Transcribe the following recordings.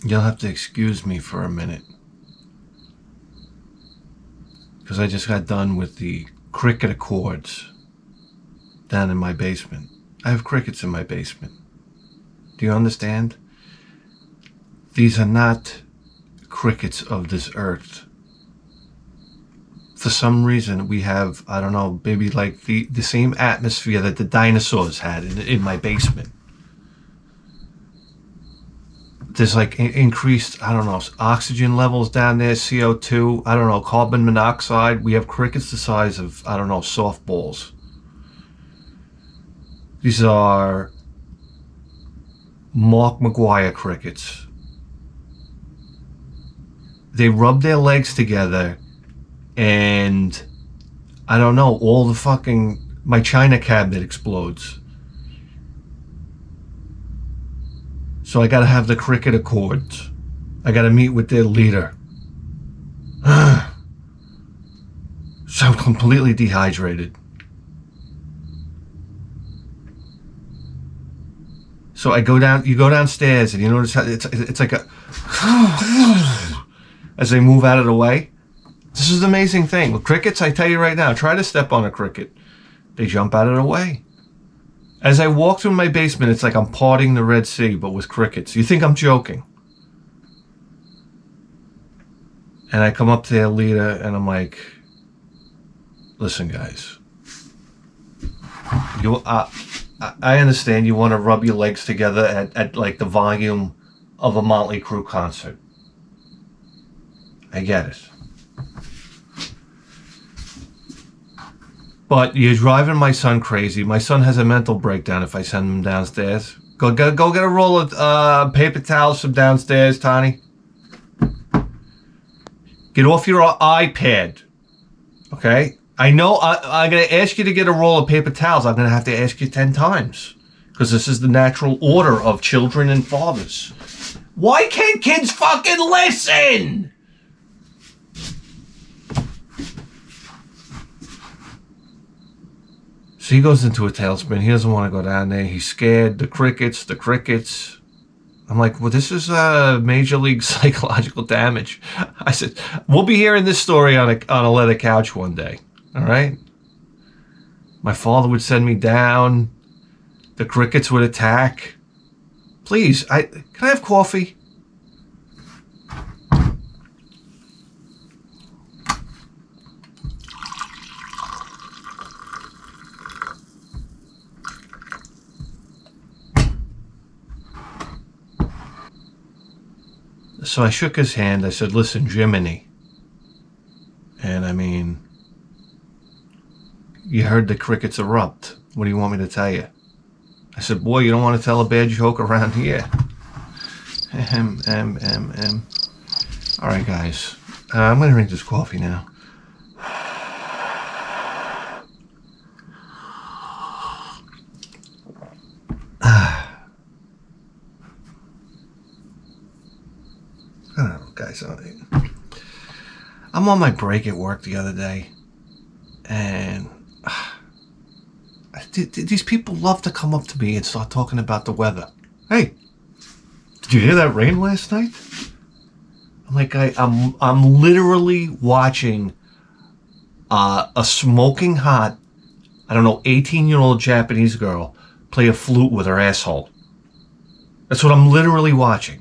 You'll have to excuse me for a minute, because I just got done with the cricket accords down in my basement. I have crickets in my basement. Do you understand? These are not crickets of this earth. For some reason, we have, I don't know, maybe like the same atmosphere that the dinosaurs had in my basement. There's like increased, I don't know, oxygen levels down there, CO2, I don't know, carbon monoxide. We have crickets the size of, I don't know, softballs. These are Mark McGuire crickets. They rub their legs together and I don't know, all the fucking, my china cabinet explodes. So I gotta have the cricket accords. I gotta meet with their leader. So I'm completely dehydrated. So I go down, you go downstairs and you notice how it's like a, as they move out of the way. This is the amazing thing. With crickets, I tell you right now, try to step on a cricket. They jump out of the way. As I walk through my basement, it's like I'm parting the Red Sea, but with crickets. You think I'm joking? And I come up to their leader and I'm like, listen, guys. I understand you want to rub your legs together at like the volume of a Motley Crue concert. I get it. But you're driving my son crazy. My son has a mental breakdown if I send him downstairs. Go get a roll of paper towels from downstairs, Tony. Get off your iPad. Okay? I know I'm going to ask you to get a roll of paper towels. I'm going to have to ask you 10 times. Because this is the natural order of children and fathers. Why can't kids fucking listen? So he goes into a tailspin. He doesn't want to go down there. He's scared. The crickets. I'm like, well, this is major league psychological damage. I said, we'll be hearing this story on a leather couch one day. All right? My father would send me down. The crickets would attack. Please, can I have coffee? So I shook his hand. I said, listen, Jiminy. And I mean, you heard the crickets erupt. What do you want me to tell you? I said, boy, you don't want to tell a bad joke around here. All right, guys. I'm going to drink this coffee now. Guys, I'm on my break at work the other day, and these people love to come up to me and start talking about the weather. Hey, did you hear that rain last night? I'm like, I'm literally watching a smoking hot, I don't know, 18-year-old Japanese girl play a flute with her asshole. That's what I'm literally watching.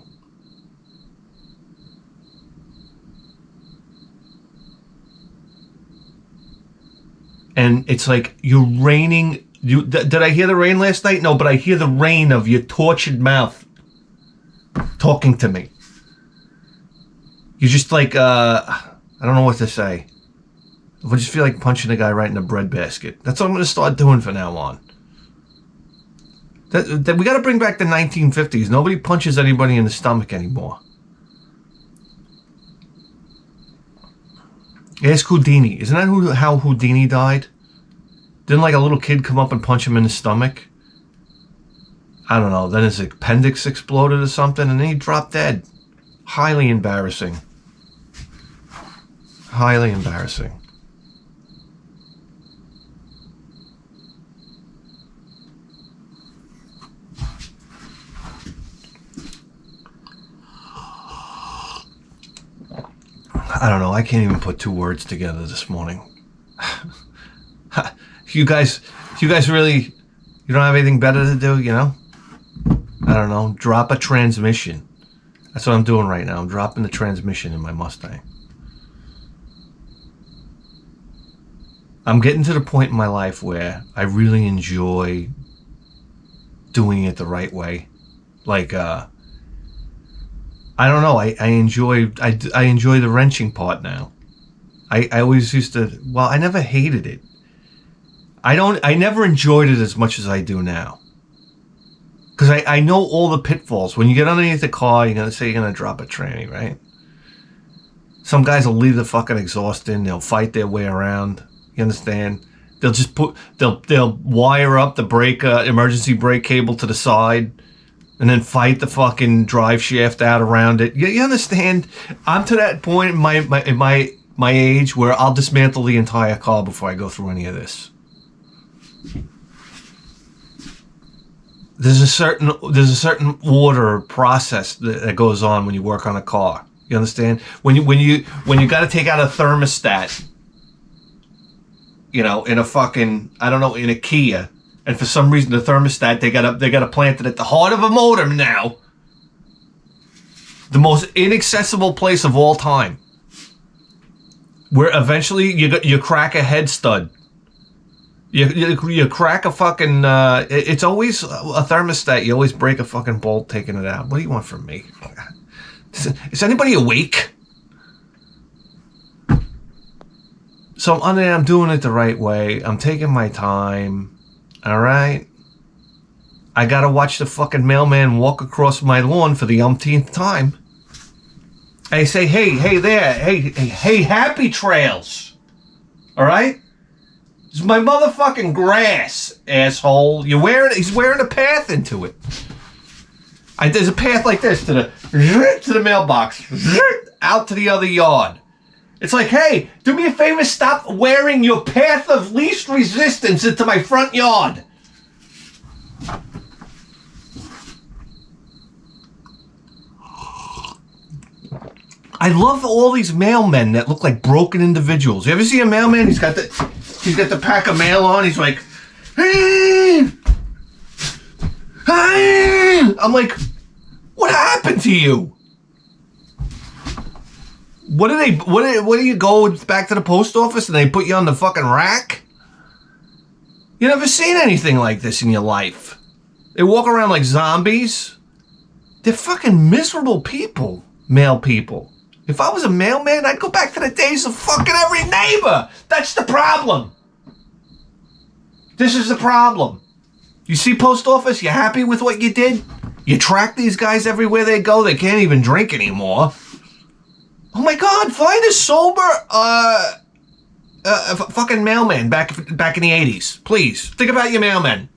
And it's like you're raining. Did I hear the rain last night? No, but I hear the rain of your tortured mouth talking to me. You're just like, I don't know what to say. I just feel like punching a guy right in the breadbasket. That's what I'm going to start doing from now on. That we got to bring back the 1950s. Nobody punches anybody in the stomach anymore. Ask Houdini. Isn't that how Houdini died? Didn't like a little kid come up and punch him in the stomach? I don't know. Then his appendix exploded or something, and then he dropped dead. Highly embarrassing. Highly embarrassing. I don't know. I can't even put 2 words together this morning. You guys really, you don't have anything better to do, you know? I don't know. Drop a transmission. That's what I'm doing right now. I'm dropping the transmission in my Mustang. I'm getting to the point in my life where I really enjoy doing it the right way. Like, I don't know. I enjoy the wrenching part now. I always used to. Well, I never hated it. I never enjoyed it as much as I do now. Because I know all the pitfalls. When you get underneath the car, you're going to drop a tranny, right? Some guys will leave the fucking exhaust in. They'll fight their way around. You understand? They'll just they'll wire up the brake, emergency brake cable to the side, and then fight the fucking drive shaft out around it. You understand? I'm to that point in my age where I'll dismantle the entire car before I go through any of this. There's a certain order or process that goes on when you work on a car. You understand? When you got to take out a thermostat, you know, in a fucking, I don't know, in a Kia, and for some reason the thermostat they got to plant it at the heart of a motor now. The most inaccessible place of all time, where eventually you crack a head stud. You crack a fucking, it's always a thermostat. You always break a fucking bolt taking it out. What do you want from me? Is anybody awake? So I'm doing it the right way. I'm taking my time. All right? I got to watch the fucking mailman walk across my lawn for the umpteenth time. I say, hey there. Hey, happy trails. All right? It's my motherfucking grass, asshole. He's wearing a path into it. There's a path like this to the mailbox, out to the other yard. It's like, hey, do me a favor, stop wearing your path of least resistance into my front yard. I love all these mailmen that look like broken individuals. You ever see a mailman? He's got the pack of mail on. He's like, hey, hey. I'm like, what happened to you? What do you go back to the post office and they put you on the fucking rack? You never seen anything like this in your life. They walk around like zombies. They're fucking miserable people, mail people. If I was a mailman, I'd go back to the days of fucking every neighbor. That's the problem. This is the problem. You see, post office, you happy with what you did? You track these guys everywhere they go. They can't even drink anymore. Oh my God, find a sober fucking mailman back in the 80s. Please, think about your mailman.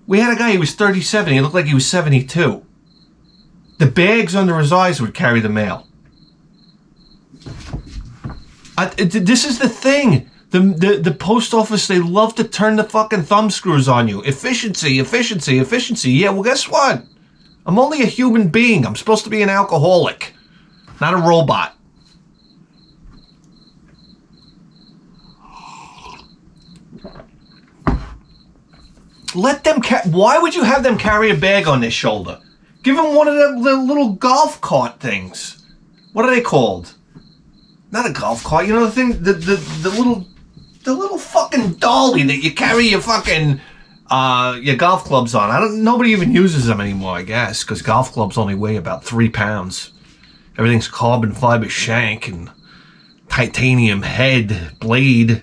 We had a guy, he was 37. He looked like he was 72. The bags under his eyes would carry the mail. This is the thing. The post office, they love to turn the fucking thumb screws on you. Efficiency. Yeah, well, guess what? I'm only a human being. I'm supposed to be an alcoholic, not a robot. Let them why would you have them carry a bag on their shoulder? Give them one of the little golf cart things. What are they called? Not a golf cart. You know the thing, the little fucking dolly that you carry your fucking your golf clubs on. Nobody even uses them anymore, I guess, because golf clubs only weigh about 3 pounds. Everything's carbon fiber shank and titanium head blade.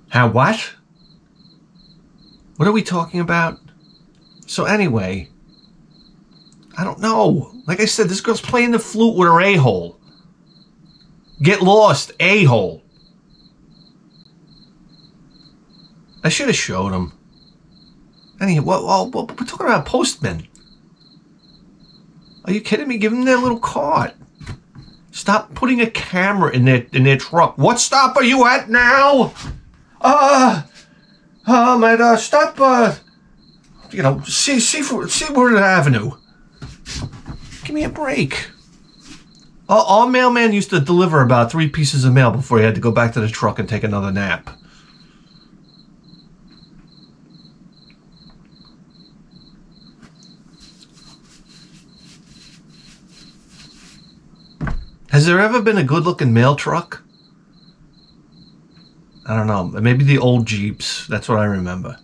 How what? What are we talking about? So anyway, I don't know. Like I said, this girl's playing the flute with her a-hole. Get lost, a-hole. I should have showed him. Anyway, well, we're talking about postmen. Are you kidding me? Give them their little cart. Stop putting a camera in their truck. What stop are you at now? Stop, Seaford Avenue. Give me a break. Our mailman used to deliver about 3 pieces of mail before he had to go back to the truck and take another nap. Has there ever been a good-looking mail truck? I don't know. Maybe the old Jeeps. That's what I remember.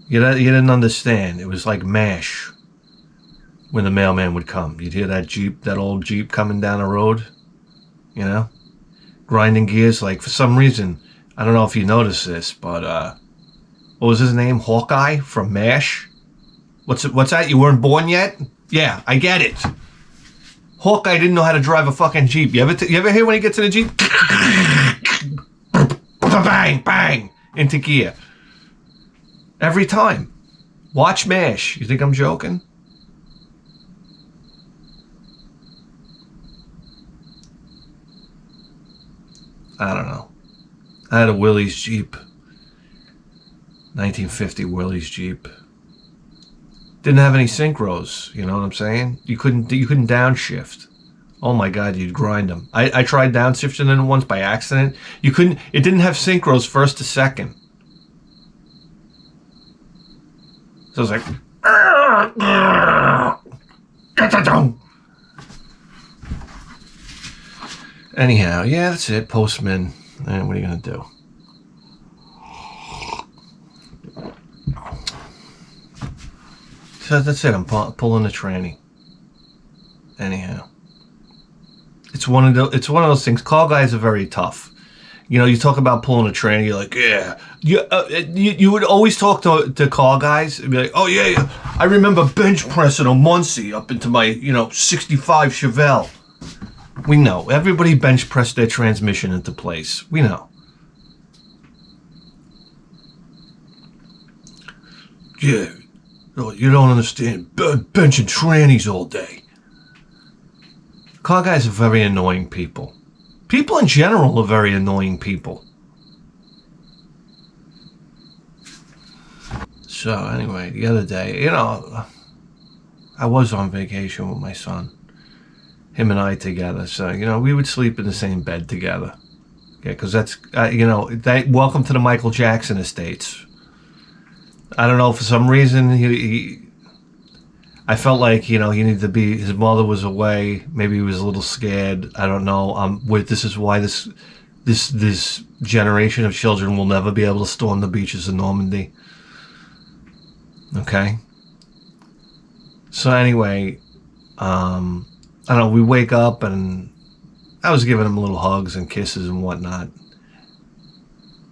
You didn't understand. It was like MASH when the mailman would come. You'd hear that Jeep, that old Jeep coming down the road, you know, grinding gears. Like, for some reason, I don't know if you noticed this, but what was his name? Hawkeye from MASH? What's that? You weren't born yet? Yeah, I get it. Hawkeye didn't know how to drive a fucking Jeep. You ever hear when he gets in a Jeep? Bang, bang, into gear. Every time. Watch MASH. You think I'm joking? I don't know. I had a Willys Jeep. 1950 Willys Jeep. Didn't have any synchros, you know what I'm saying? You couldn't downshift. Oh my God, you'd grind them. I tried downshifting it once by accident. It didn't have synchros first to second. So I was like, anyhow, yeah, that's it. Postman. What are you gonna do? So that's it. I'm pulling the tranny. Anyhow, it's one of those things. Call guys are very tough. You know, you talk about pulling a tranny. You're like, yeah. You would always talk to car guys and be like, oh yeah, I remember bench pressing a Muncie up into my 65 Chevelle. We know everybody bench pressed their transmission into place. We know. Yeah. Oh, you don't understand. Benching trannies all day. Car guys are very annoying people. People in general are very annoying people. So anyway, the other day, I was on vacation with my son. Him and I together. So, we would sleep in the same bed together. Okay, because that's, welcome to the Michael Jackson estates. I don't know, for some reason, I felt like, he needed to be, his mother was away. Maybe he was a little scared. I don't know. This is why this generation of children will never be able to storm the beaches of Normandy. Okay? So anyway, I don't know, we wake up and I was giving him little hugs and kisses and whatnot.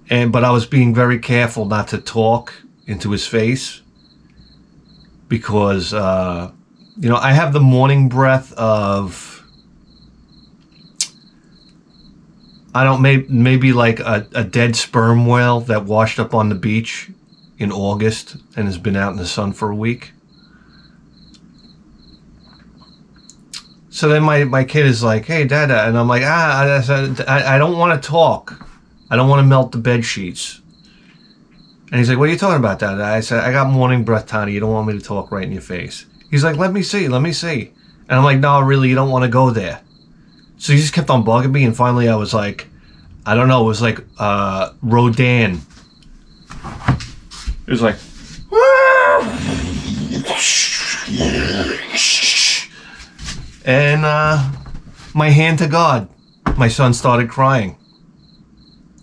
But I was being very careful not to talk into his face because, I have the morning breath of, maybe like a dead sperm whale that washed up on the beach in August and has been out in the sun for a week. So then my kid is like, hey, Dada. And I'm like, I don't want to talk. I don't want to melt the bed sheets. And he's like, what are you talking about, Dada? I said, I got morning breath, Tony. You don't want me to talk right in your face. He's like, let me see. And I'm like, no, really, you don't want to go there. So he just kept on bugging me. And finally I was like, I don't know. It was like Rodin. It was like, and my hand to God, my son started crying.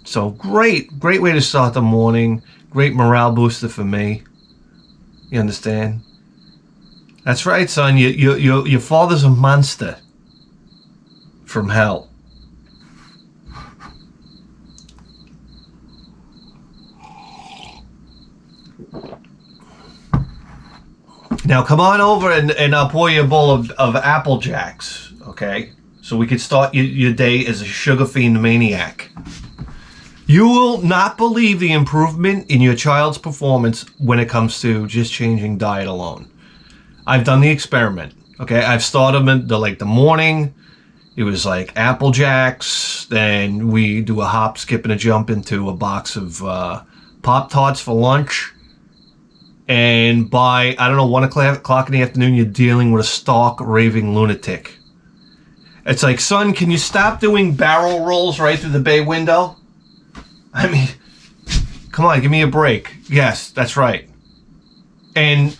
So great way to start the morning. Great morale booster for me. You understand? That's right, son. Your father's a monster from hell. Now come on over and I'll pour you a bowl of Apple Jacks, okay? So we could start your day as a sugar fiend maniac. You will not believe the improvement in your child's performance when it comes to just changing diet alone. I've done the experiment, okay? I've started in the morning. It was like Apple Jacks. Then we do a hop, skip, and a jump into a box of Pop-Tarts for lunch. And by, 1 o'clock in the afternoon, you're dealing with a stark, raving lunatic. It's like, son, can you stop doing barrel rolls right through the bay window? I mean, come on, give me a break. Yes, that's right. And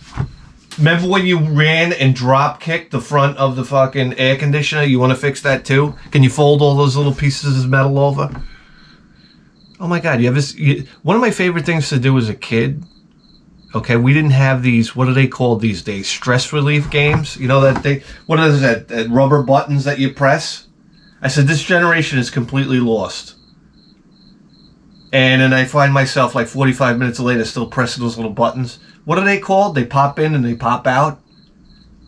remember when you ran and drop kicked the front of the fucking air conditioner? You want to fix that too? Can you fold all those little pieces of metal over? Oh my God, one of my favorite things to do as a kid, okay, we didn't have these, what are they called these days? Stress relief games? You know what is that rubber buttons that you press? I said, this generation is completely lost. And then I find myself like 45 minutes later still pressing those little buttons. What are they called? They pop in and they pop out.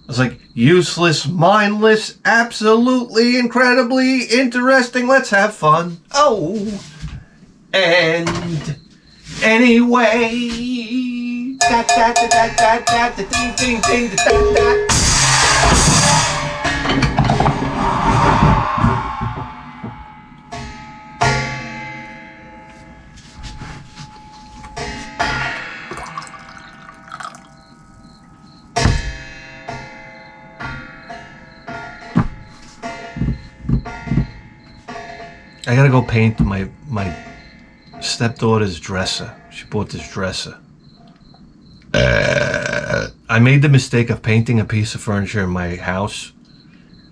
I was like, useless, mindless, absolutely incredibly interesting. Let's have fun. Oh, and anyway, da da da da da da da ding ding ding da da. I gotta go paint my stepdaughter's dresser. She bought this dresser. I made the mistake of painting a piece of furniture in my house,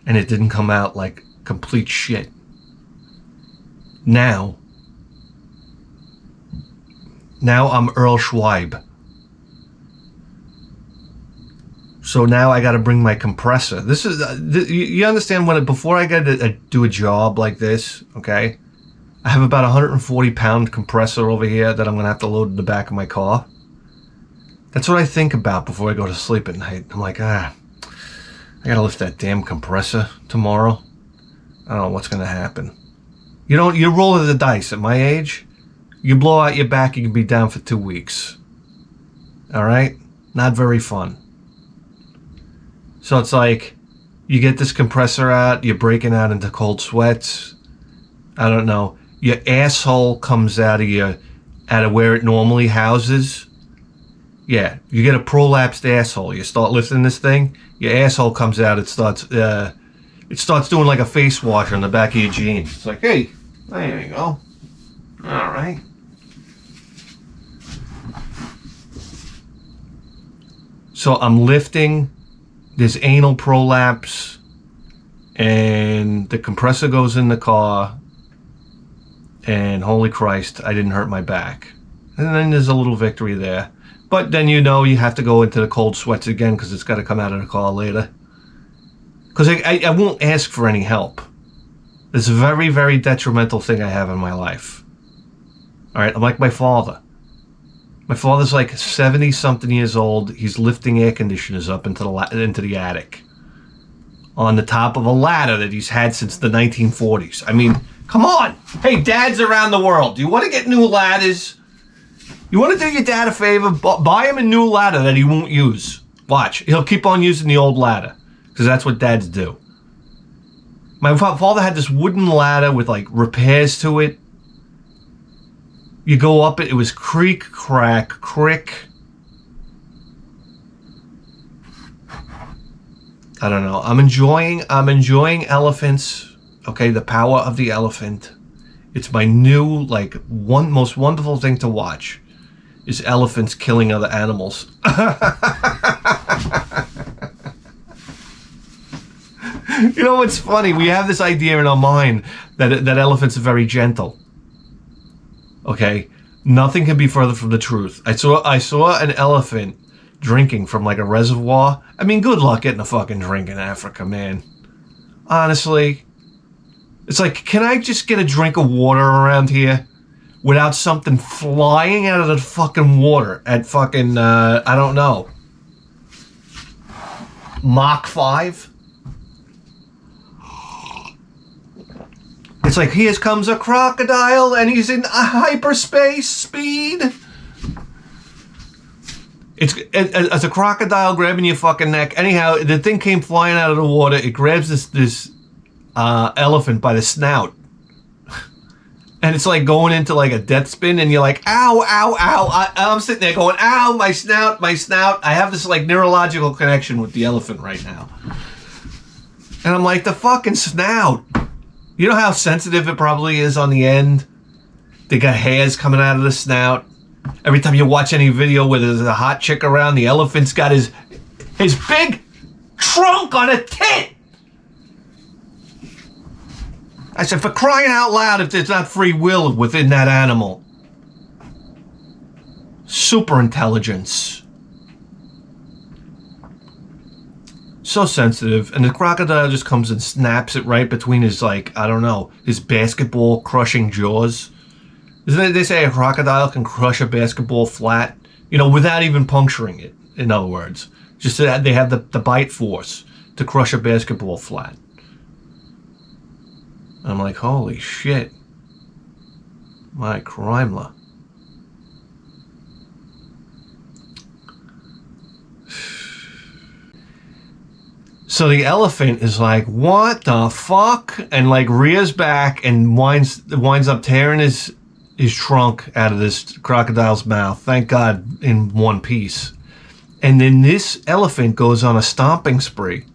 and it didn't come out like complete shit. Now I'm Earl Schweib. So now I got to bring my compressor. This is you understand before I got to do a job like this, okay? I have about 140-pound compressor over here that I'm gonna have to load in the back of my car. That's what I think about before I go to sleep at night. I'm like, I gotta lift that damn compressor tomorrow. I don't know what's gonna happen. You roll the dice. At my age, you blow out your back, you can be down for 2 weeks. All right, not very fun. So it's like, you get this compressor out, you're breaking out into cold sweats. I don't know. Your asshole comes out of where it normally houses. Yeah, you get a prolapsed asshole. You start lifting this thing, your asshole comes out. It starts doing like a face wash on the back of your jeans. It's like, hey, there you go. All right. So I'm lifting this anal prolapse, and the compressor goes in the car, and holy Christ, I didn't hurt my back. And then there's a little victory there. But then you have to go into the cold sweats again because it's got to come out of the car later. Because I won't ask for any help. It's a very, very detrimental thing I have in my life. All right, I'm like my father. My father's like 70-something years old. He's lifting air conditioners up into the attic on the top of a ladder that he's had since the 1940s. I mean, come on. Hey, dads around the world, do you want to get new ladders? You want to do your dad a favor? Buy him a new ladder that he won't use. Watch. He'll keep on using the old ladder because that's what dads do. My father had this wooden ladder with like repairs to it. You go up it, it was creak, crack, crick. I don't know. I'm enjoying elephants. Okay, the power of the elephant. It's my new, like, most wonderful thing to watch is elephants killing other animals. You know what's funny? We have this idea in our mind that elephants are very gentle. Okay, nothing can be further from the truth. I saw an elephant drinking from like a reservoir. I mean, good luck getting a fucking drink in Africa, man. Honestly, it's like, can I just get a drink of water around here without something flying out of the fucking water at fucking I don't know, Mach 5? It's like, here comes a crocodile and he's in hyperspace speed. It's a crocodile grabbing your fucking neck. Anyhow, the thing came flying out of the water. It grabs this elephant by the snout. And it's like going into like a death spin, and you're like, ow, ow, ow. I'm sitting there going, ow, my snout, my snout. I have this like neurological connection with the elephant right now. And I'm like, the fucking snout. You know how sensitive it probably is on the end? They got hairs coming out of the snout. Every time you watch any video where there's a hot chick around, the elephant's got his big trunk on a tit. I said, for crying out loud, if there's not free will within that animal. Super intelligence. So sensitive. And the crocodile just comes and snaps it right between his, like, I don't know, his basketball crushing jaws. Isn't it, they say a crocodile can crush a basketball flat, you know, without even puncturing it, in other words. Just that they have the bite force to crush a basketball flat. I'm like, holy shit. My Crimela. So the elephant is like, what the fuck? And like rears back and winds up tearing his trunk out of this crocodile's mouth. Thank God, in one piece. And then this elephant goes on a stomping spree.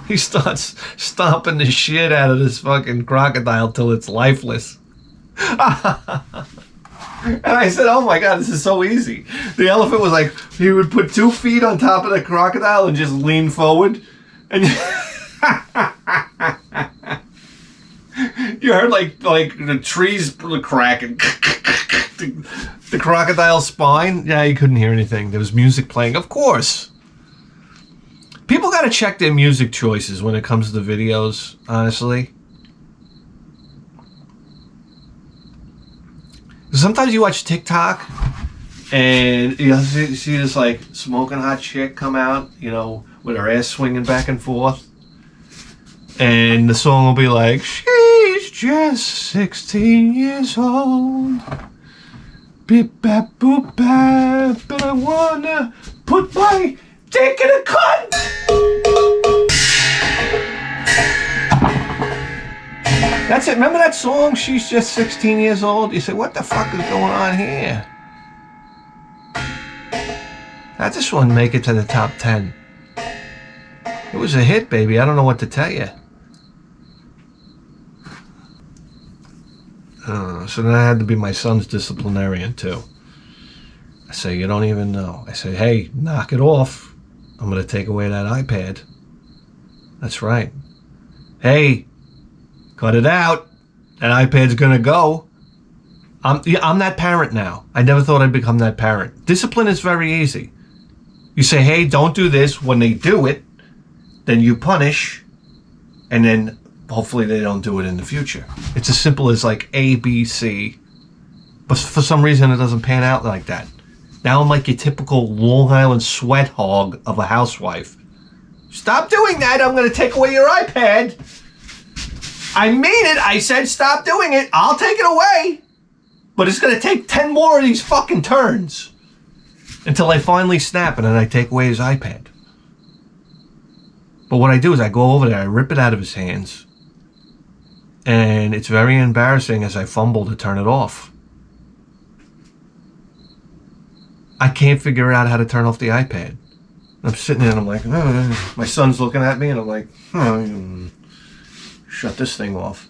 He starts stomping the shit out of this fucking crocodile till it's lifeless. And I said, oh my God, this is so easy. The elephant was like, he would put 2 feet on top of the crocodile and just lean forward. And you heard like the trees cracking. The crocodile's spine. Yeah, you couldn't hear anything. There was music playing, of course. People got to check their music choices when it comes to the videos, honestly. Sometimes you watch TikTok and you see this like smoking hot chick come out, you know, with her ass swinging back and forth. And the song will be like, she's just 16 years old. Beep bap boop bap, but I wanna put my dick in a cunt. That's it. Remember that song, She's Just 16 Years Old? You say, what the fuck is going on here? That just wouldn't make it to the top 10. It was a hit, baby. I don't know what to tell you. So then I had to be my son's disciplinarian, too. I say, you don't even know. I say, hey, knock it off. I'm going to take away that iPad. That's right. Hey, cut it out. That iPad's gonna go. I'm that parent now. I never thought I'd become that parent. Discipline is very easy. You say, hey, don't do this. When they do it, then you punish, and then hopefully they don't do it in the future. It's as simple as like A, B, C. But for some reason, it doesn't pan out like that. Now I'm like your typical Long Island sweat hog of a housewife. Stop doing that. I'm going to take away your iPad. I mean it. I said stop doing it. I'll take it away. But it's going to take 10 more of these fucking turns until I finally snap and then I take away his iPad. But what I do is I go over there, I rip it out of his hands, and it's very embarrassing as I fumble to turn it off. I can't figure out how to turn off the iPad. I'm sitting there and I'm like, oh. My son's looking at me and I'm like, oh. Shut this thing off.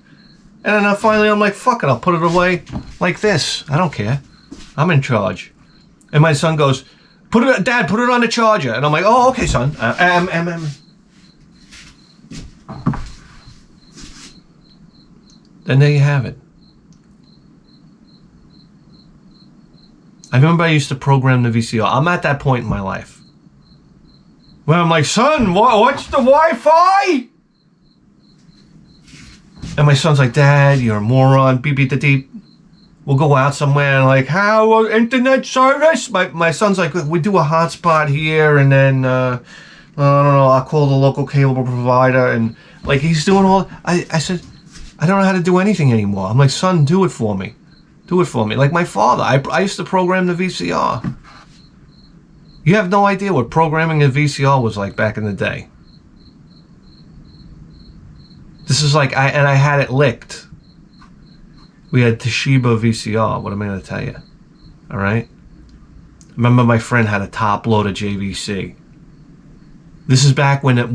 And then finally I'm like, fuck it, I'll put it away like this. I don't care. I'm in charge. And my son goes, Dad, put it on the charger. And I'm like, oh, okay, son. Then there you have it. I remember I used to program the VCR. I'm at that point in my life where I'm like, son, what's the Wi-Fi? And my son's like, Dad, you're a moron. Beep, beep, beep. We'll go out somewhere and like, how internet service? My son's like, we do a hotspot here, and then I don't know, I'll call the local cable provider, and like he's doing all. I said, I don't know how to do anything anymore. I'm like, son, do it for me. Do it for me. Like my father, I used to program the VCR. You have no idea what programming a VCR was like back in the day. This is like, I had it licked. We had Toshiba VCR. What am I going to tell you? All right? Remember my friend had a top load of JVC. This is back when a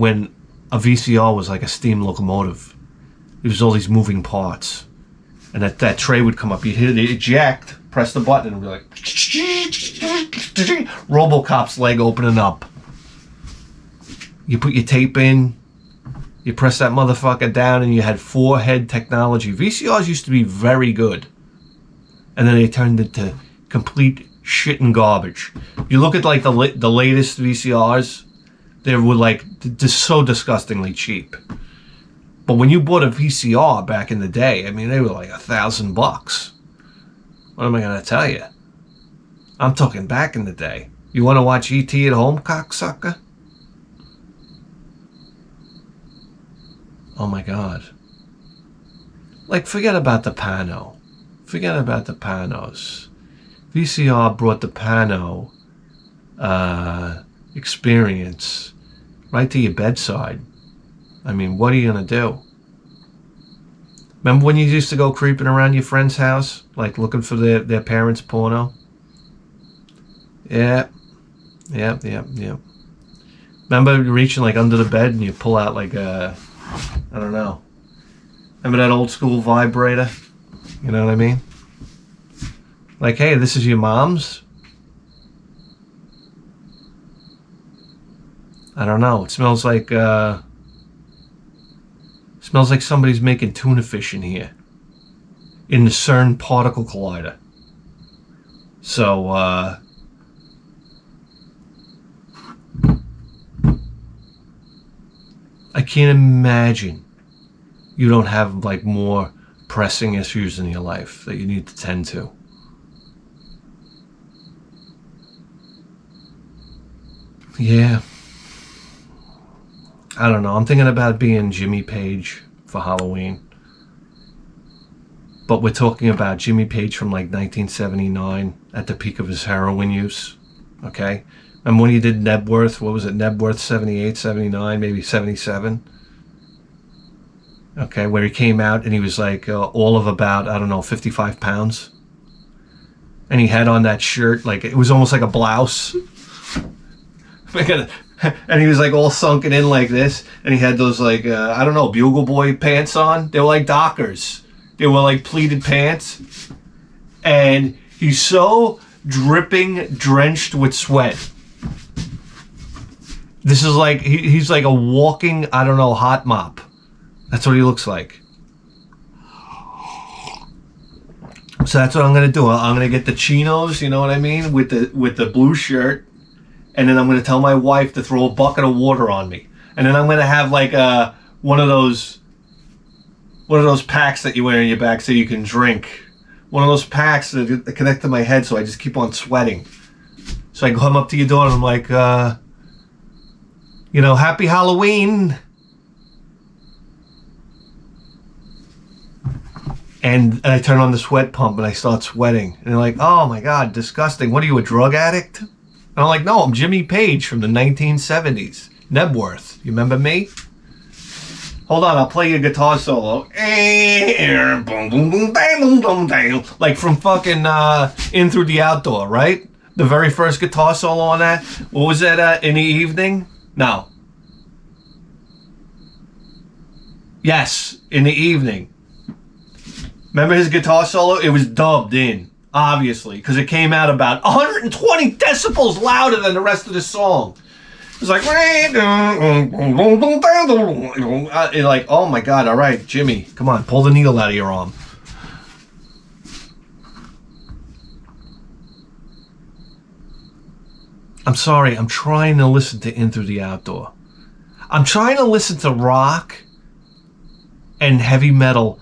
VCR was like a steam locomotive. There was all these moving parts. And that tray would come up. You'd hit it, eject, press the button, and it would be like... Robocop's leg opening up. You put your tape in, you press that motherfucker down, and you had 4-head technology. VCRs used to be very good. And then they turned into complete shit and garbage. You look at like the latest VCRs, they were like just so disgustingly cheap. But when you bought a VCR back in the day, I mean, they were like $1,000. What am I gonna tell you? I'm talking back in the day. You want to watch ET at home, cocksucker? Oh my God. Like, forget about the pano. Forget about the panos. VCR brought the pano experience right to your bedside. I mean, what are you gonna do? Remember when you used to go creeping around your friend's house, like looking for their parents' porno? Yeah. Remember reaching like under the bed and you pull out like a, I don't know. Remember that old school vibrator? You know what I mean? Like, hey, this is your mom's? I don't know. It smells like somebody's making tuna fish in here. In the CERN particle collider. So, I can't imagine you don't have like more pressing issues in your life that you need to tend to. Yeah. I don't know. I'm thinking about being Jimmy Page for Halloween. But we're talking about Jimmy Page from like 1979 at the peak of his heroin use. Okay? And when he did Nebworth, what was it? Nebworth 78, 79, maybe 77. Okay, where he came out and he was like all of about, I don't know, 55 pounds. And he had on that shirt, like it was almost like a blouse. And he was like all sunken in like this. And he had those like, I don't know, Bugle Boy pants on. They were like Dockers. They were like pleated pants. And he's so dripping, drenched with sweat. This is like, he's like a walking, I don't know, hot mop. That's what he looks like. So that's what I'm going to do. I'm going to get the chinos, you know what I mean? With the blue shirt. And then I'm going to tell my wife to throw a bucket of water on me. And then I'm going to have like one of those packs that you wear in your back so you can drink. One of those packs that connect to my head so I just keep on sweating. So I come up to your door and I'm like, happy Halloween. And I turn on the sweat pump and I start sweating. And they're like, oh my God, disgusting. What are you, a drug addict? And I'm like, no, I'm Jimmy Page from the 1970s. Nebworth. You remember me? Hold on, I'll play you a guitar solo. Like from fucking In Through the Outdoor, right? The very first guitar solo on that. What was that, In the Evening? No. Yes, In the Evening. Remember his guitar solo? It was dubbed in, obviously, because it came out about 120 decibels louder than the rest of the song. It was like, oh my God, all right, Jimmy, come on, pull the needle out of your arm. I'm sorry, I'm trying to listen to In Through the Outdoor. I'm trying to listen to rock and heavy metal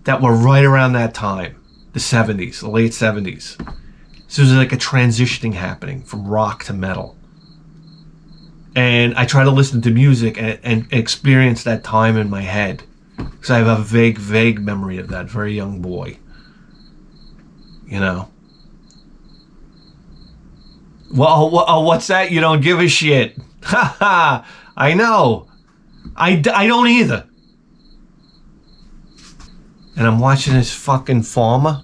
that were right around that time, the 70s, the late 70s. So there's like a transitioning happening from rock to metal. And I try to listen to music and experience that time in my head. Because I have a vague memory of that very young boy. You know? Well, what's that? You don't give a shit. Ha ha! I know. I don't either. And I'm watching this fucking farmer.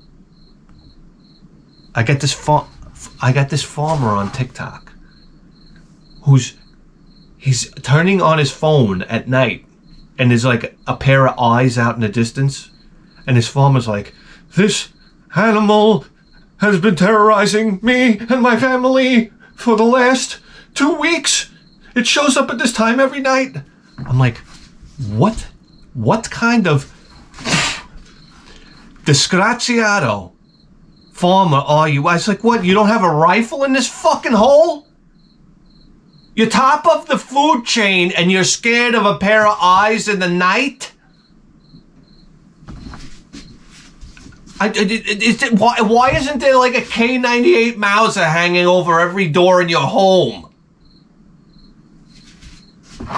I got this farmer on TikTok He's turning on his phone at night, and there's like a pair of eyes out in the distance, and his farmer's like, "This animal has been terrorizing me and my family for the last 2 weeks. It shows up at this time every night." I'm like, what? What kind of disgraziato farmer are you? I was like, what? You don't have a rifle in this fucking hole? You're top of the food chain and you're scared of a pair of eyes in the night? Why isn't there like a K98 Mauser hanging over every door in your home?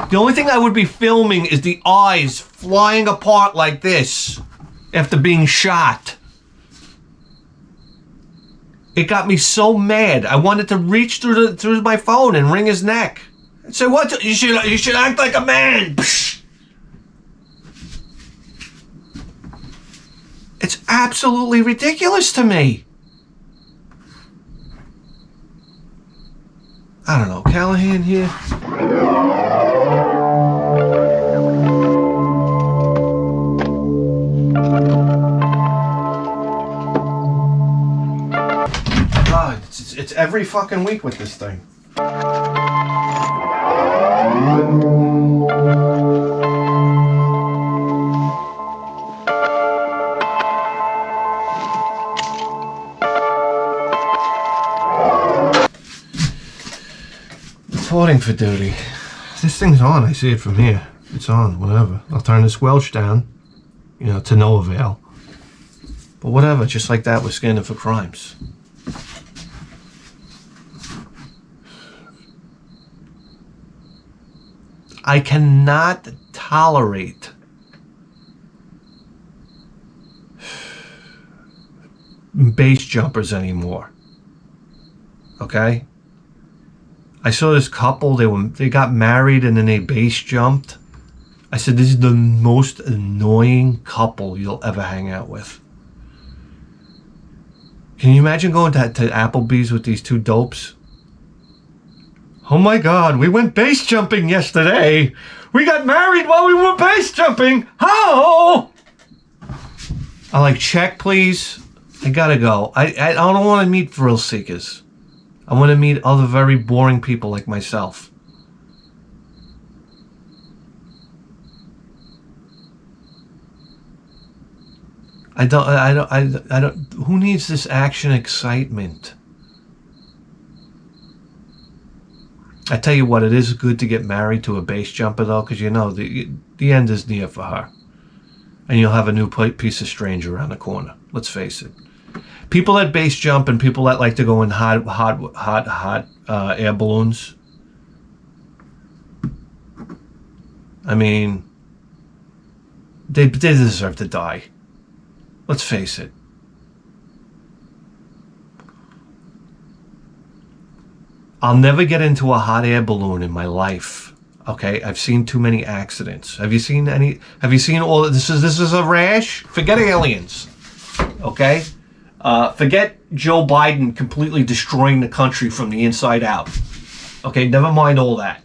The only thing I would be filming is the eyes flying apart like this after being shot. It got me so mad. I wanted to reach through my phone and wring his neck. And say, "What? You should act like a man." Psh. It's absolutely ridiculous to me. I don't know. Callahan here. God, it's every fucking week with this thing. Reporting for duty. This thing's on. I see it from here. It's on. Whatever. I'll turn this Welsh down. You know, to no avail. But whatever. Just like that, we're scanning for crimes. I cannot tolerate base jumpers anymore. Okay? I saw this couple, they got married and then they base jumped. I said, this is the most annoying couple you'll ever hang out with. Can you imagine going to Applebee's with these two dopes? "Oh my God, we went base jumping yesterday. We got married while we were base jumping. How?" I'm like, "Check, please. I gotta go. I don't want to meet thrill seekers. I want to meet other very boring people like myself." I don't, who needs this action excitement? I tell you what, it is good to get married to a base jumper though, because you know the end is near for her. And you'll have a new piece of stranger around the corner. Let's face it. People that base jump and people that like to go in hot air balloons. I mean, they deserve to die. Let's face it. I'll never get into a hot air balloon in my life. Okay, I've seen too many accidents. Have you seen any? Have you seen all of this? This is a rash. Forget aliens. Okay, forget Joe Biden completely destroying the country from the inside out. Okay, never mind all that.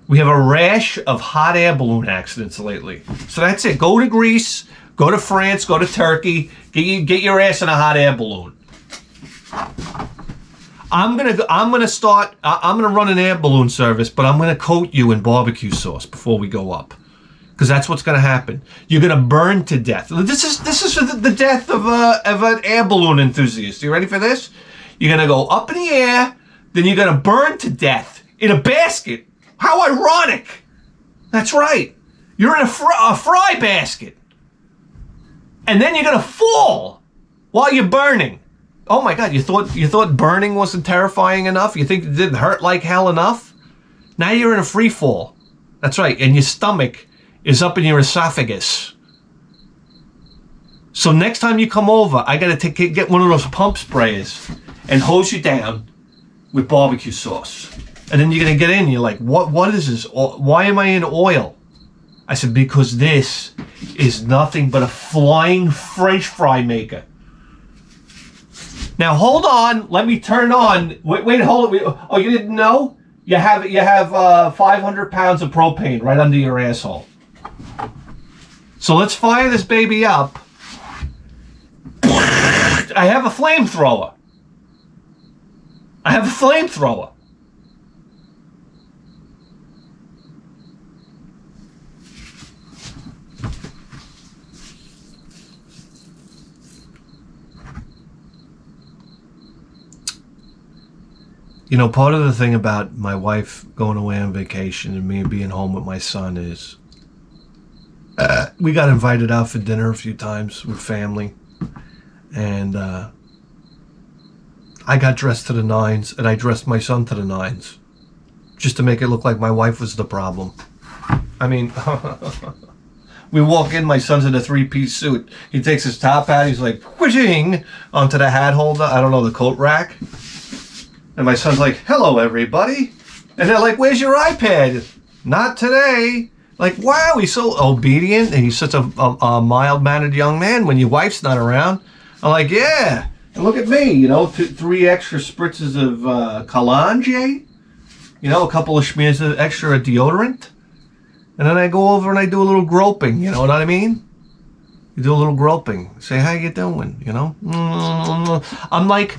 We have a rash of hot air balloon accidents lately. So that's it. Go to Greece. Go to France. Go to Turkey. Get your ass in a hot air balloon. I'm gonna run an air balloon service, but I'm gonna coat you in barbecue sauce before we go up, because that's what's gonna happen. You're gonna burn to death. This is the death of an air balloon enthusiast. You ready for this? You're gonna go up in the air, then you're gonna burn to death in a basket. How ironic! That's right. You're in a fry basket, and then you're gonna fall while you're burning. Oh my God, you thought burning wasn't terrifying enough? You think it didn't hurt like hell enough? Now you're in a free fall. That's right, and your stomach is up in your esophagus. So next time you come over, I gotta get one of those pump sprayers and hose you down with barbecue sauce. And then you're gonna get in and you're like, what is this? Why am I in oil? I said, because this is nothing but a flying French fry maker. Now hold on, let me turn on. Wait, hold it. Oh, you didn't know? You have 500 pounds of propane right under your asshole. So let's fire this baby up. I have a flamethrower. You know, part of the thing about my wife going away on vacation and me being home with my son is we got invited out for dinner a few times with family, and I got dressed to the nines, and I dressed my son to the nines just to make it look like my wife was the problem. I mean, we walk in, my son's in a three-piece suit. He takes his top hat, he's like, whooshing onto the hat holder, I don't know, the coat rack. And my son's like, hello, everybody. And they're like, where's your iPad? Not today. Like, wow, he's so obedient, and he's such a mild-mannered young man when your wife's not around. I'm like, yeah. And look at me, you know, 3 extra spritzes of cologne, you know, a couple of smears of extra deodorant. And then I go over and I do a little groping, you know what I mean? You do a little groping. Say, how you doing, you know? I'm like,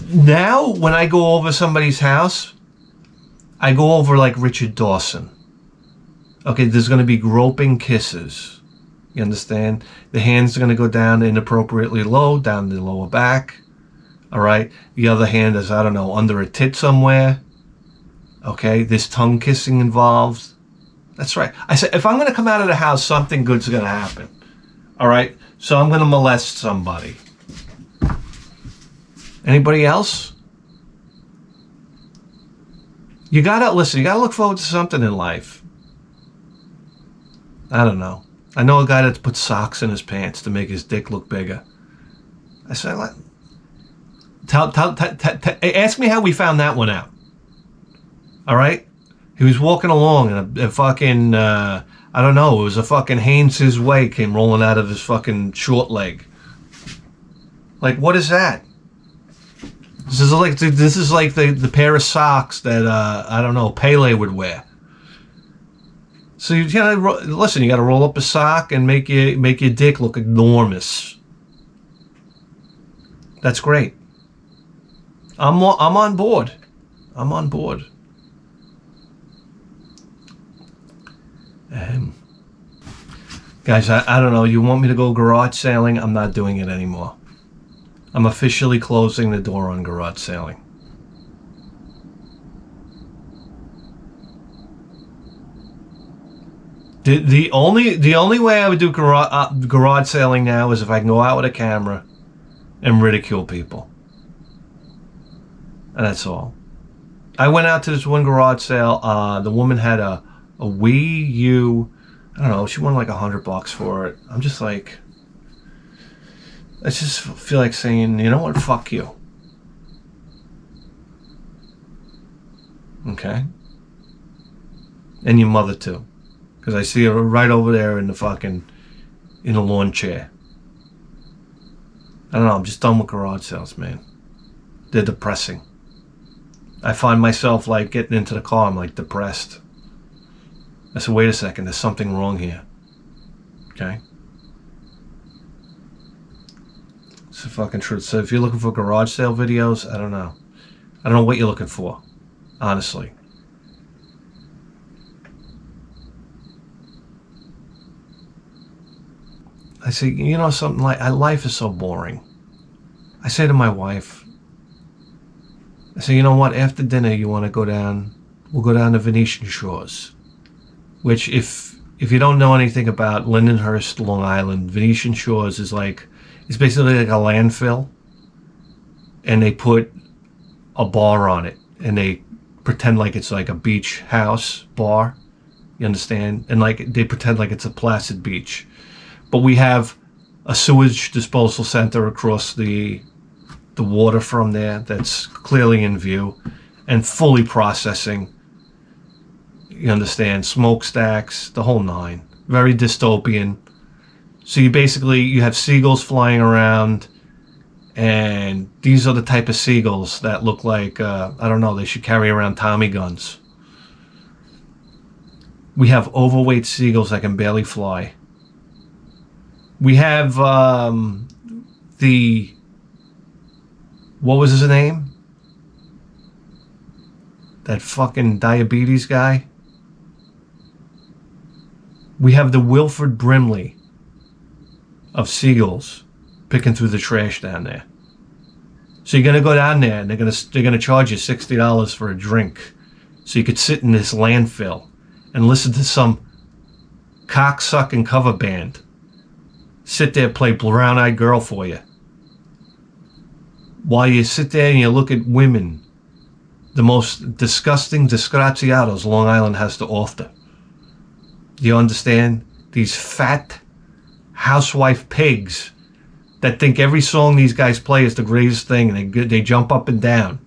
now when I go over somebody's house, I go over like Richard Dawson. Okay, there's going to be groping kisses. You understand? The hand's going to go down inappropriately low, down the lower back. All right? The other hand is, I don't know, under a tit somewhere. Okay? There's tongue kissing involved. That's right. I said, if I'm going to come out of the house, something good's going to happen. All right? So I'm going to molest somebody. Anybody else? You got to, listen, you got to look forward to something in life. I don't know. I know a guy that puts socks in his pants to make his dick look bigger. I said, what? Ask me how we found that one out. All right? He was walking along and a fucking, I don't know, it was a fucking Hanes his way came rolling out of his fucking short leg. Like, what is that? This is like the pair of socks that, I don't know, Pele would wear. So you gotta listen. You gotta roll up a sock and make your dick look enormous. That's great. I'm on board. I'm on board. Guys, I don't know. You want me to go garage sailing? I'm not doing it anymore. I'm officially closing the door on garage sailing. The only way I would do garage sailing now is if I can go out with a camera and ridicule people. And that's all. I went out to this one garage sale. The woman had a Wii U. I don't know. She won like $100 for it. I'm just like, I just feel like saying, you know what? Fuck you. Okay. And your mother too. Because I see her right over there in the lawn chair. I don't know, I'm just done with garage sales, man. They're depressing. I find myself like getting into the car, I'm like depressed. I said, wait a second, there's something wrong here. Okay? It's the fucking truth. So if you're looking for garage sale videos, I don't know. I don't know what you're looking for, honestly. I say, you know something, like life is so boring. I say to my wife, I say, you know what, after dinner you want to go down, we'll go down to Venetian Shores, which if you don't know anything about Lindenhurst, Long Island, Venetian Shores is like, it's basically like a landfill, and they put a bar on it, and they pretend like it's like a beach house bar, you understand? And like they pretend like it's a placid beach. But we have a sewage disposal center across the water from there that's clearly in view and fully processing. You understand? Smokestacks, the whole nine. Very dystopian. So you have seagulls flying around, and these are the type of seagulls that look like, I don't know, they should carry around Tommy guns. We have overweight seagulls that can barely fly. We have what was his name? That fucking diabetes guy. We have the Wilford Brimley of seagulls picking through the trash down there. So you're gonna go down there and they're gonna charge you $60 for a drink, so you could sit in this landfill and listen to some cocksucking cover band sit there play Brown Eyed Girl for you, while you sit there and you look at women, the most disgusting disgraziados Long Island has to offer. Do you understand? These fat housewife pigs that think every song these guys play is the greatest thing, and they jump up and down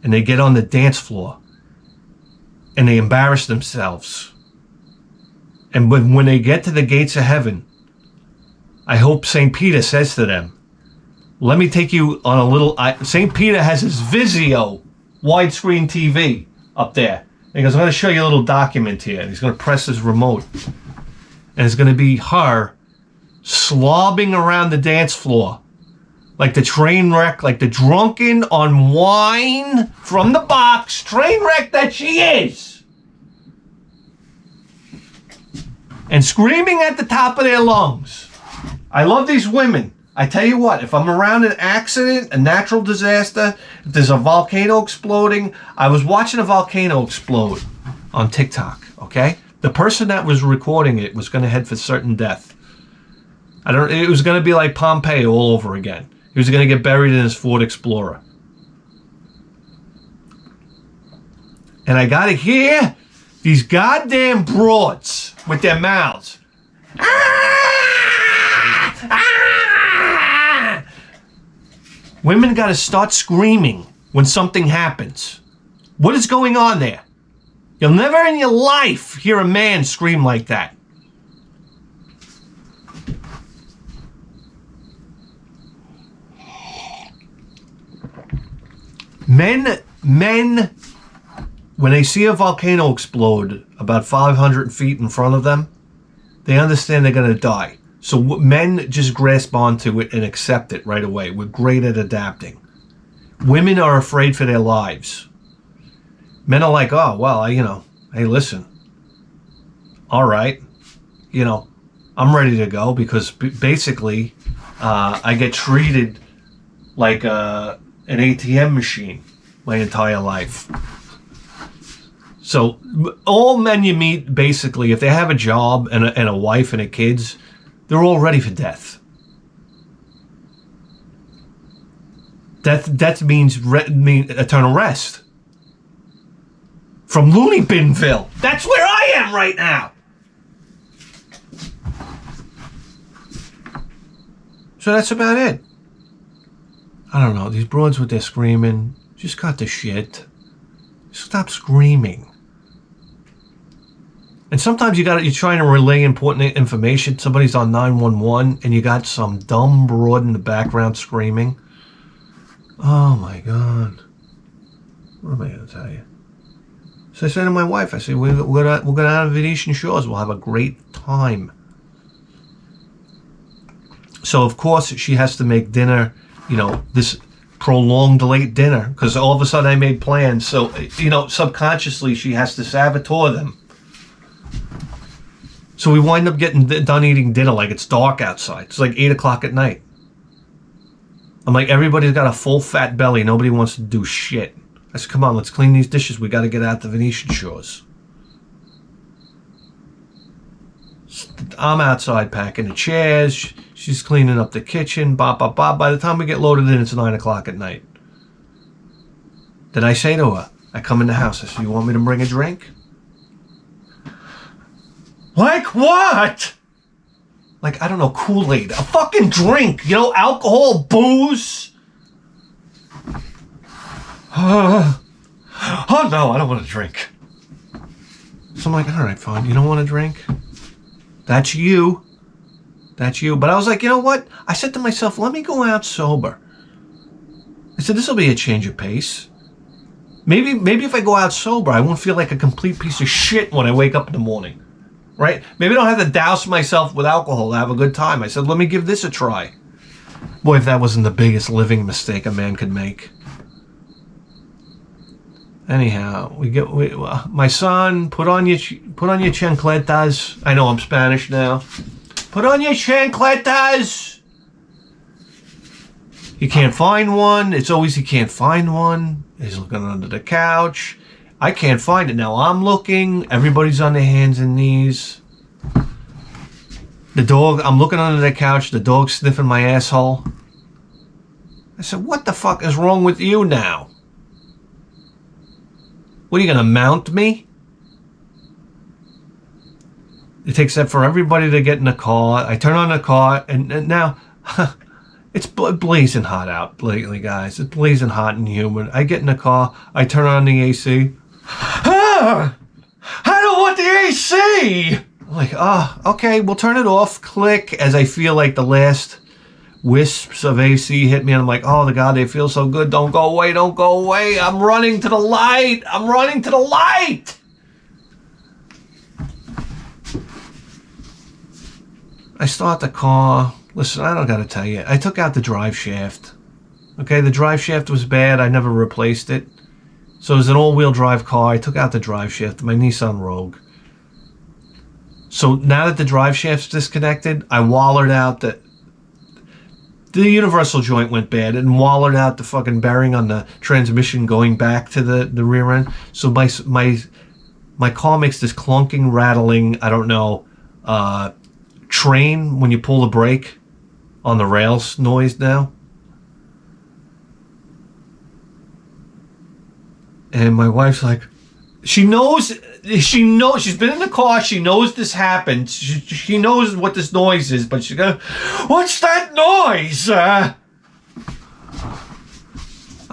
and they get on the dance floor and they embarrass themselves. And when they get to the gates of heaven, I hope St. Peter says to them, let me take you on a little... St. Peter has his Vizio widescreen TV up there. And he goes, I'm going to show you a little document here. And he's going to press his remote. And it's going to be her slobbing around the dance floor like the train wreck, like the drunken on wine from the box train wreck that she is. And screaming at the top of their lungs. I love these women. I tell you what, if I'm around an accident, a natural disaster, if there's a volcano exploding, I was watching a volcano explode on TikTok, okay? The person that was recording it was going to head for certain death. It was going to be like Pompeii all over again. He was going to get buried in his Ford Explorer. And I got to hear these goddamn broads with their mouths. Women got to start screaming when something happens. What is going on there? You'll never in your life hear a man scream like that. Men, when they see a volcano explode about 500 feet in front of them, they understand they're going to die. So men just grasp onto it and accept it right away. We're great at adapting. Women are afraid for their lives. Men are like, oh, well, hey, listen. All right. I'm ready to go because basically I get treated like an ATM machine my entire life. So all men you meet, basically, if they have a job and a wife and kids, they're all ready for death. Death means eternal rest. From Looney Binville. That's where I am right now. So that's about it. I don't know. These broads with their screaming. Just cut the shit. Stop screaming. And sometimes you're trying to relay important information. Somebody's on 911 and you got some dumb broad in the background screaming. Oh my God. What am I going to tell you? So I said to my wife, I said, we're going out of Venetian Shores. We'll have a great time. So of course she has to make dinner, this prolonged late dinner, because all of a sudden I made plans. So, subconsciously she has to saboteur them. So we wind up getting done eating dinner like it's dark outside. It's like 8 o'clock at night. I'm like, everybody's got a full fat belly. Nobody wants to do shit. I said, come on, let's clean these dishes. We got to get out the Venetian Shores. I'm outside packing the chairs. She's cleaning up the kitchen. Bop, bop, bop. By the time we get loaded in, it's 9 o'clock at night. Then I say to her, I come in the house. I say, you want me to bring a drink? Like what? Like, I don't know, Kool-Aid. A fucking drink. Alcohol, booze. Oh, no, I don't want to drink. So I'm like, all right, fine. You don't want to drink? That's you. That's you. But I was like, you know what? I said to myself, let me go out sober. I said, this will be a change of pace. Maybe if I go out sober, I won't feel like a complete piece of shit when I wake up in the morning, right? Maybe I don't have to douse myself with alcohol to have a good time. I said, let me give this a try. Boy, if that wasn't the biggest living mistake a man could make. Anyhow, my son, put on your chancletas. I know I'm Spanish now. Put on your chancletas. He can't find one. It's always he can't find one. He's looking under the couch. I can't find it. Now I'm looking. Everybody's on their hands and knees. The dog, I'm looking under the couch. The dog's sniffing my asshole. I said, what the fuck is wrong with you now? What, are you going to mount me? It takes that for everybody to get in the car. I turn on the car, and now... It's blazing hot out lately, guys. It's blazing hot and humid. I get in the car. I turn on the AC. I don't want the AC! I'm like, okay, we'll turn it off. Click, as I feel like the last wisps of AC hit me. And I'm like, oh, God, they feel so good. Don't go away. Don't go away. I'm running to the light. I'm running to the light! I start the car. Listen, I don't got to tell you. I took out the drive shaft. Okay, the drive shaft was bad. I never replaced it. So it was an all-wheel drive car. I took out the drive shaft. My Nissan Rogue. So now that the drive shaft's disconnected, I wallered out the universal joint went bad and wallered out the fucking bearing on the transmission going back to the rear end. So my car makes this clunking, rattling, I don't know, train when you pull the brake on the rails noise now. And my wife's like, she knows, she's been in the car, she knows this happened, she knows what this noise is, but she's going, what's that noise? I'm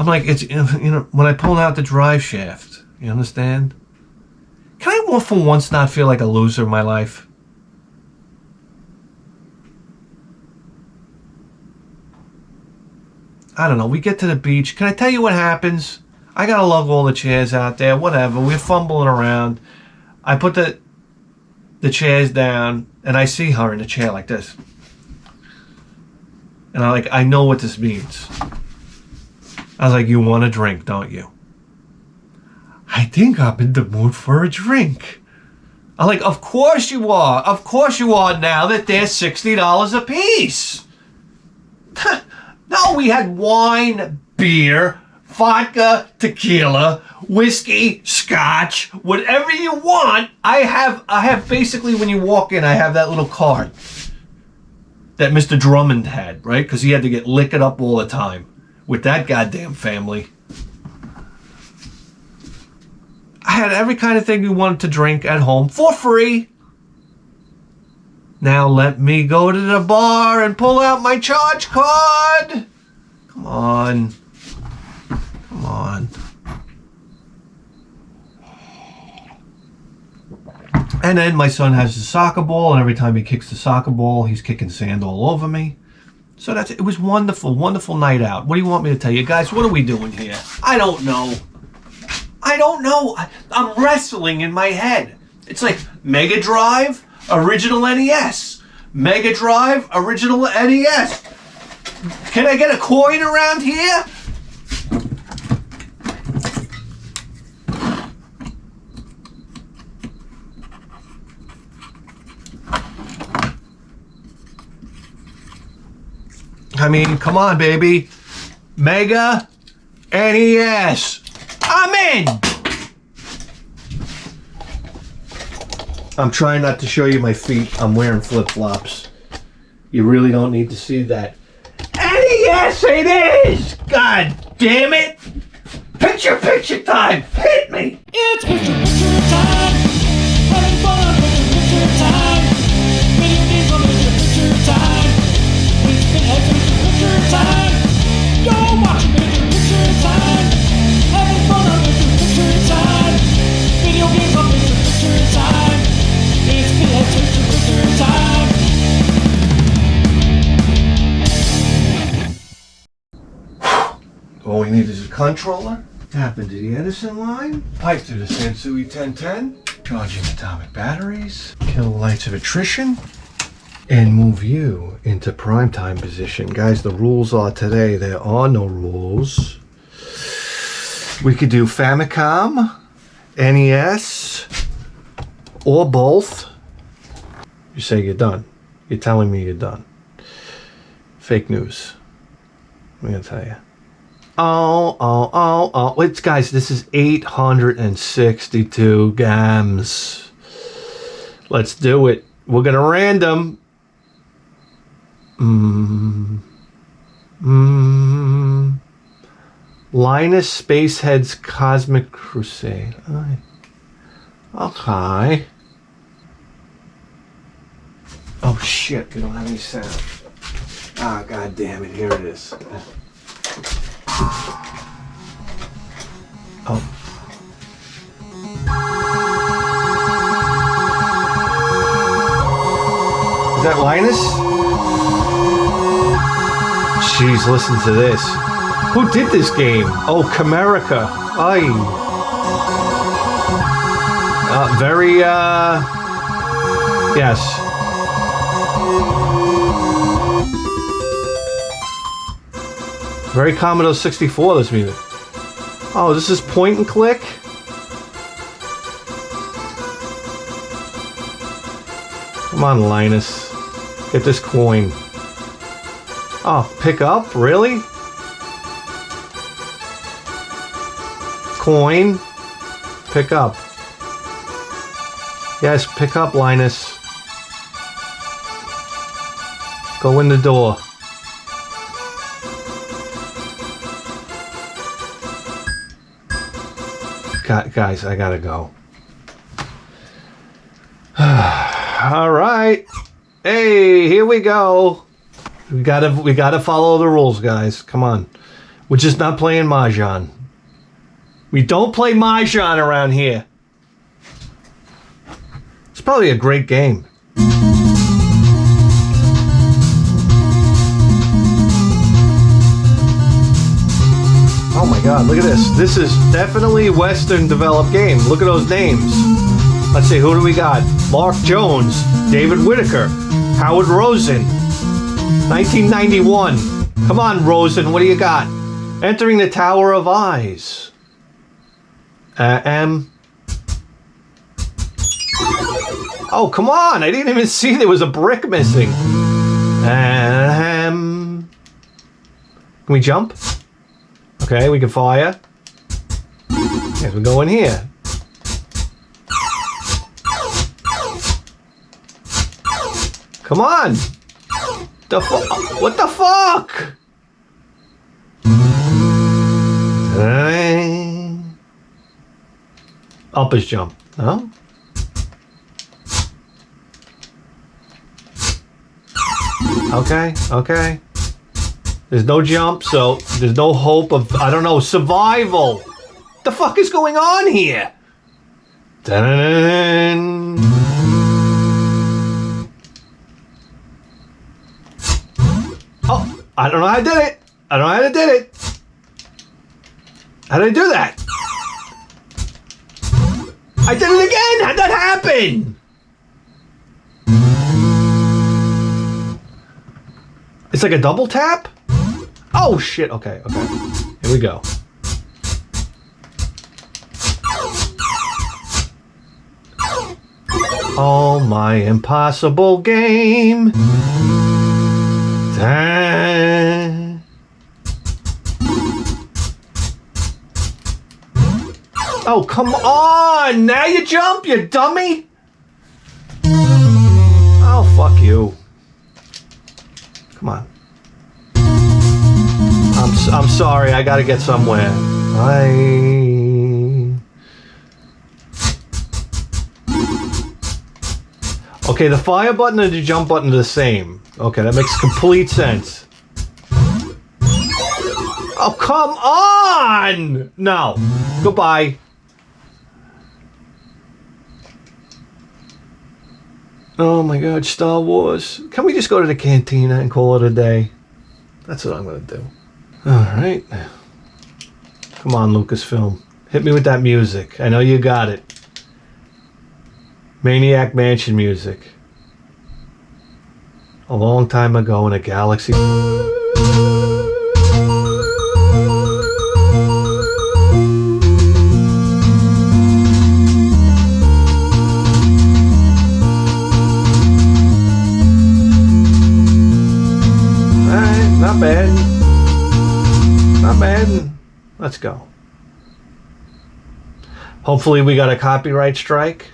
like, it's, when I pull out the drive shaft, you understand? Can I for once not feel like a loser in my life? I don't know, we get to the beach. Can I tell you what happens? I gotta lug all the chairs out there, whatever. We're fumbling around. I put the chairs down, and I see her in a chair like this. And I know what this means. I was like, you want a drink, don't you? I think I'm in the mood for a drink. I'm like, of course you are. Of course you are, now that they're $60 a piece. No, we had wine, beer, vodka, tequila, whiskey, scotch, whatever you want. I have basically, when you walk in, I have that little card that Mr. Drummond had, right? Because he had to get liquored up all the time with that goddamn family. I had every kind of thing we wanted to drink at home for free. Now let me go to the bar and pull out my charge card. Come on. Come on. And then my son has the soccer ball, and every time he kicks the soccer ball, he's kicking sand all over me. So it was wonderful, wonderful night out. What do you want me to tell you guys? What are we doing here? I don't know. I'm wrestling in my head. It's like Mega Drive, original NES. Mega Drive, original NES. Can I get a coin around here? I mean, come on, baby. Mega NES. I'm in. I'm trying not to show you my feet. I'm wearing flip-flops. You really don't need to see that. NES it is! God damn it! Picture time! Hit me! It's picture time! Having fun, picture time! Video games on picture time! It's picture time! You're watching picture time! Having fun on picture time! Video games on picture time! It's picture time! All we need is a controller. Tap into the Edison line. Pipe through the Sansui 1010. Charging atomic batteries. Kill the lights of attrition. And move you into primetime position. Guys, the rules are today, there are no rules. We could do Famicom, NES, or both. You say you're done. You're telling me you're done. Fake news. I'm gonna tell you. Oh. Wait, guys, this is 862 gams. Let's do it. We're gonna random. Linus Spacehead's Cosmic Crusade. Okay. Oh shit, we don't have any sound. Ah, god damn it, here it is. Oh. Is that Linus? Jeez, listen to this. Who did this game? Oh, Camerica. Aye. Yes. Very Commodore 64, this music. Oh, this is point and click? Come on, Linus. Get this coin. Oh, pick up? Really? Coin. Pick up. Yes, pick up, Linus. Go in the door. Guys, I gotta go. All right. Hey, here we go. We gotta follow the rules, guys. Come on. We're just not playing Mahjong. We don't play Mahjong around here. It's probably a great game. Oh my god, look at this. This is definitely a Western developed game. Look at those names. Let's see, who do we got? Mark Jones, David Whitaker, Howard Rosen. 1991. Come on, Rosen, what do you got? Entering the Tower of Eyes. Oh, come on! I didn't even see there was a brick missing. Can we jump? Okay, we can fire. Yes, we go in here. Come on! What the fuck? Up is jump. No? Okay. There's no jump, so there's no hope of, I don't know, survival. What the fuck is going on here? Dun-dun-dun. Oh, I don't know how I did it. How did I do that? I did it again! How'd that happen? It's like a double tap? Oh shit, okay. Here we go. Oh, my impossible game. Dang. Oh, come on! Now you jump, you dummy! Oh, fuck you. Come on. I'm sorry, I gotta get somewhere. Okay, the fire button and the jump button are the same. Okay, that makes complete sense. Oh, come on! No. Goodbye. Oh my god, Star Wars. Can we just go to the cantina and call it a day? That's what I'm gonna do. Alright. Come on, Lucasfilm. Hit me with that music. I know you got it. Maniac Mansion music. A long time ago in a galaxy. Alright, not bad. Not bad. Let's go. Hopefully we got a copyright strike.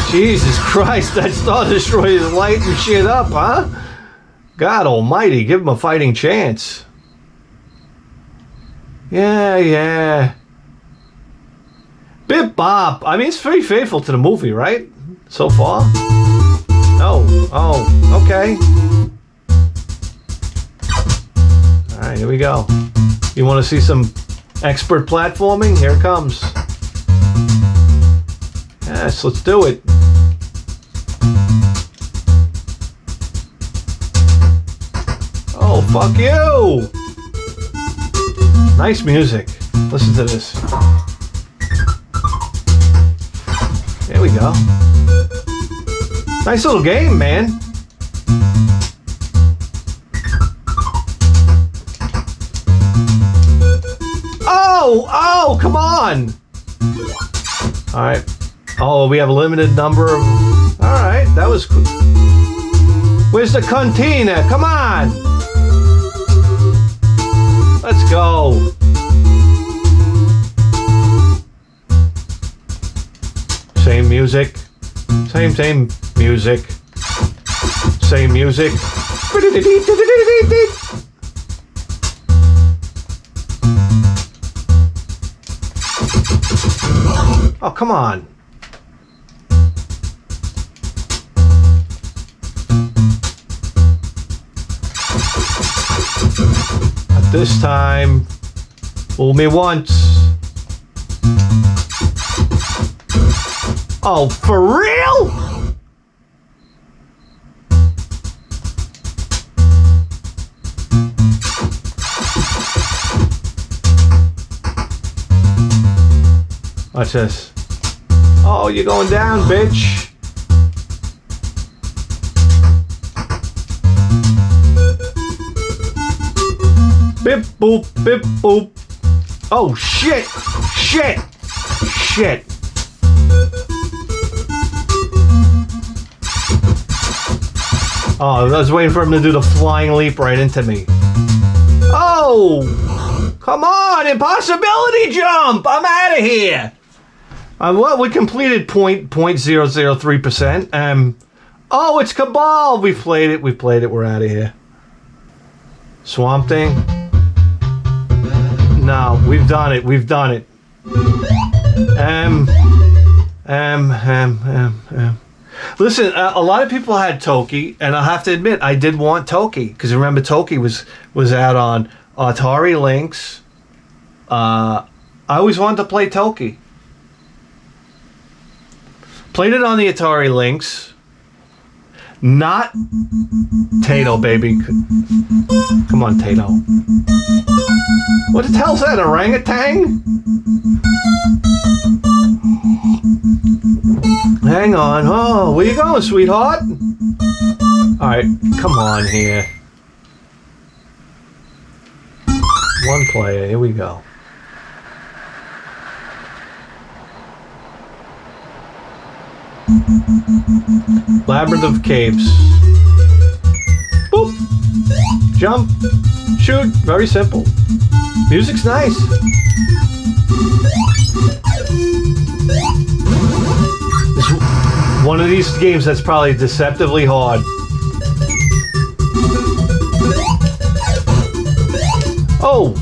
Jesus Christ, that Star Destroyer is lighting shit up, huh? God almighty, give him a fighting chance. Yeah. Bip Bop. I mean, it's very faithful to the movie, right? So far? Oh, okay. Alright, here we go. You want to see some expert platforming? Here it comes. Yes, let's do it. Oh, fuck you! Nice music. Listen to this. There we go. Nice little game, man. Oh, come on! Alright. Oh, we have a limited number of... Alright, that was cool. Where's the cantina? Come on! Let's go. Same music. Same music. Same music. Oh, come on. At this time, fool me once. Oh, for real? Watch this. Oh, you're going down, bitch. Bip boop, bip boop. Oh, shit. Shit. Oh, I was waiting for him to do the flying leap right into me. Oh! Come on! Impossibility jump! I'm out of here! Well, we completed 0.003%. Oh, it's Cabal! We've played it. We're out of here. Swamp Thing? No, we've done it. Listen, a lot of people had Toki, and I have to admit, I did want Toki, because remember, Toki was out on Atari Lynx. I always wanted to play Toki. Played it on the Atari Lynx. Not Tato, baby. Come on, Tato. What the hell's that, orangutan? Hang on. Oh, where you going, sweetheart? Alright, come on here. One player, here we go. Labyrinth of Caves. Boop. Jump. Shoot. Very simple. Music's nice. It's one of these games that's probably deceptively hard. Oh!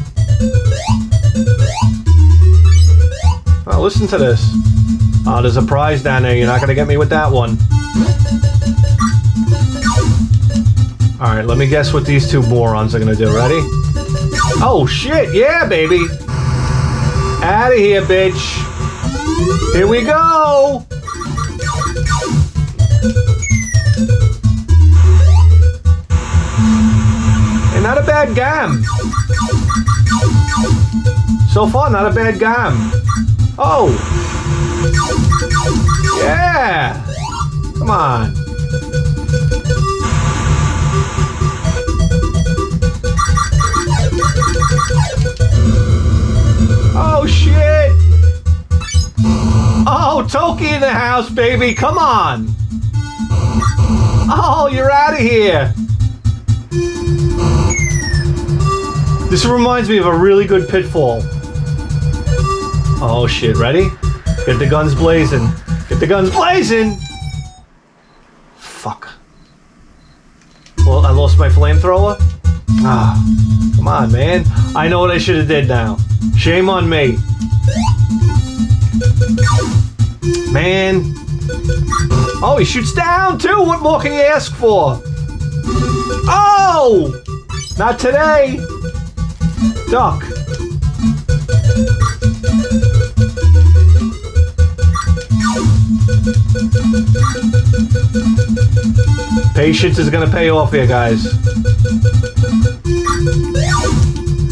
Oh, listen to this. Oh, there's a prize down there. You're not going to get me with that one. Alright, let me guess what these two morons are going to do. Ready? Oh, shit. Yeah, baby. Out of here, bitch. Here we go. a bad game. So far, not a bad game. Oh. Yeah. Come on. Oh, shit. Oh, Toki in the house, baby. Come on. Oh, you're out of here. This reminds me of a really good pitfall. Oh, shit. Ready? Get the guns blazing. Get the guns blazing. Fuck. Well, I lost my flamethrower. Ah, come on, man. I know what I should have did now. Shame on me. Man. Oh, he shoots down too. What more can you ask for? Oh! Not today. Duck. Patience is gonna pay off here, guys.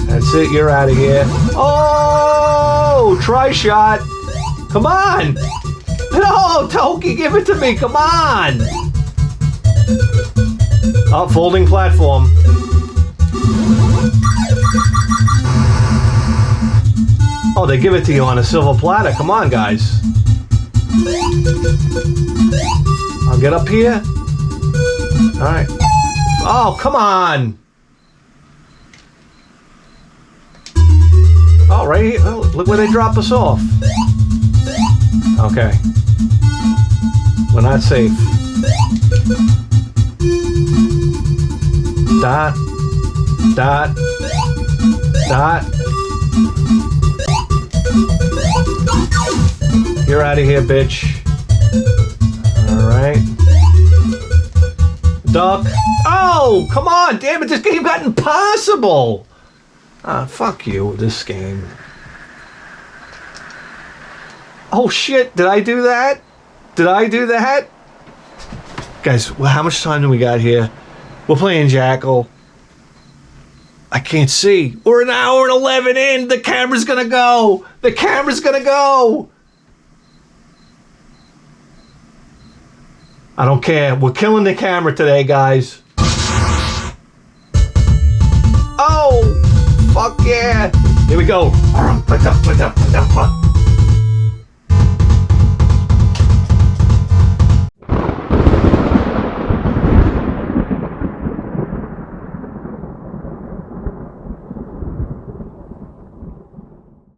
That's it, you're out of here. Oh! Try shot. Come on! No, Toki, give it to me, come on! Oh, folding platform. Oh, they give it to you on a silver platter. Come on, guys. I'll get up here. Alright. Oh, come on! Oh, right here. Oh, look where they drop us off. Okay. We're not safe. Dot. Dot. Dot. You're out of here, bitch. Alright. Duck. Oh, come on, damn it, this game got impossible. Ah, fuck you, this game. Oh shit, did I do that? Did I do that? Guys, well, how much time do we got here? We're playing Jackal. I can't see. We're an hour and 11 in. The camera's gonna go. The camera's gonna go. I don't care. We're killing the camera today, guys. Oh, fuck yeah. Here we go.